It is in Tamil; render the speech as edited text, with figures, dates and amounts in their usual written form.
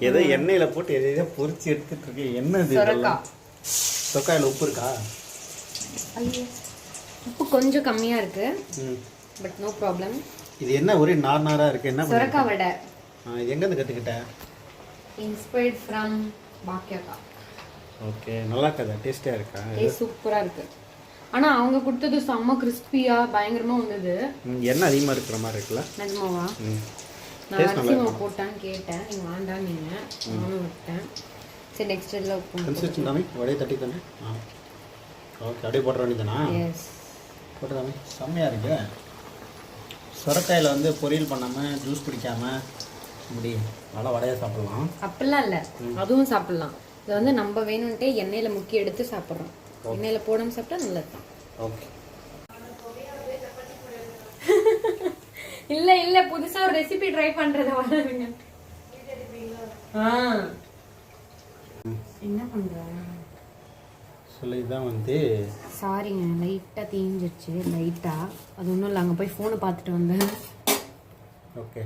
ஏதோ எண்ணெயில போட்டு எதையோ பொரிச்சு எடுத்துட்டு இருக்கேன். என்னது இதெல்லாம்? சொக்காயில உப்பு இருக்கா? ஐயோ, உப்பு கொஞ்சம் கம்மியா இருக்கு. But no problem. இது என்ன ஒரே நாரா இருக்கு? என்ன சொரக்கா வடை. எங்க இருந்து கத்துக்கிட்ட? Inspired from பாக்கியாக்கா. ஓகே, நல்லா இருக்கா? டேஸ்டியா இருக்கா? டேஸ்ட் சூப்பரா இருக்கு. ஆனா அவங்க கொடுத்தது செம்ம கிறிஸ்பியா பயங்கரமா வந்தது. என்ன அதிகமா இருக்கிற மாதிரி இருக்குல்ல? நிஜமாவா? நான் அரிசி மாவு போட்டான்னு கேட்டேன், நீங்க வேண்டாம் நீங்க. நானும் விட்டேன். சரி நெக்ஸ்ட் இதில் உப்பு கன்சிஸ்டன்டாமே வடையை தட்டி தானே. ஓகே, அப்படியே போட்டுற வேண்டியதானா? எஸ், போட்டுதாமே. செம்மையாக இருக்கு. சொரக்காயில் வந்து பொரியல் பண்ணாமல் ஜூஸ் குடிக்காமல் இப்படி நல்லா வடையை சாப்பிட்லாம். அப்படிலாம் இல்லை, அதுவும் சாப்பிட்லாம். இதை வந்து நம்ம வேணும்ன்ட்டே எண்ணெயில் முக்கி எடுத்து சாப்பிட்றோம். எண்ணெயில் போடாமல் சாப்பிட்டா நல்லது தான். ஓகே. இல்லை இல்லை, புதுசாக ஒரு ரெசிபி ட்ரை பண்ணுறத வளருங்க. என்ன பண்ணுறேன் சொல்லி தான் வந்து சாரிங்க, லைட்டாக தீஞ்சிருச்சு. லைட்டாக அது ஒன்றும் இல்லை, அங்கே போய் ஃபோனை பார்த்துட்டு வந்தேன். ஓகே.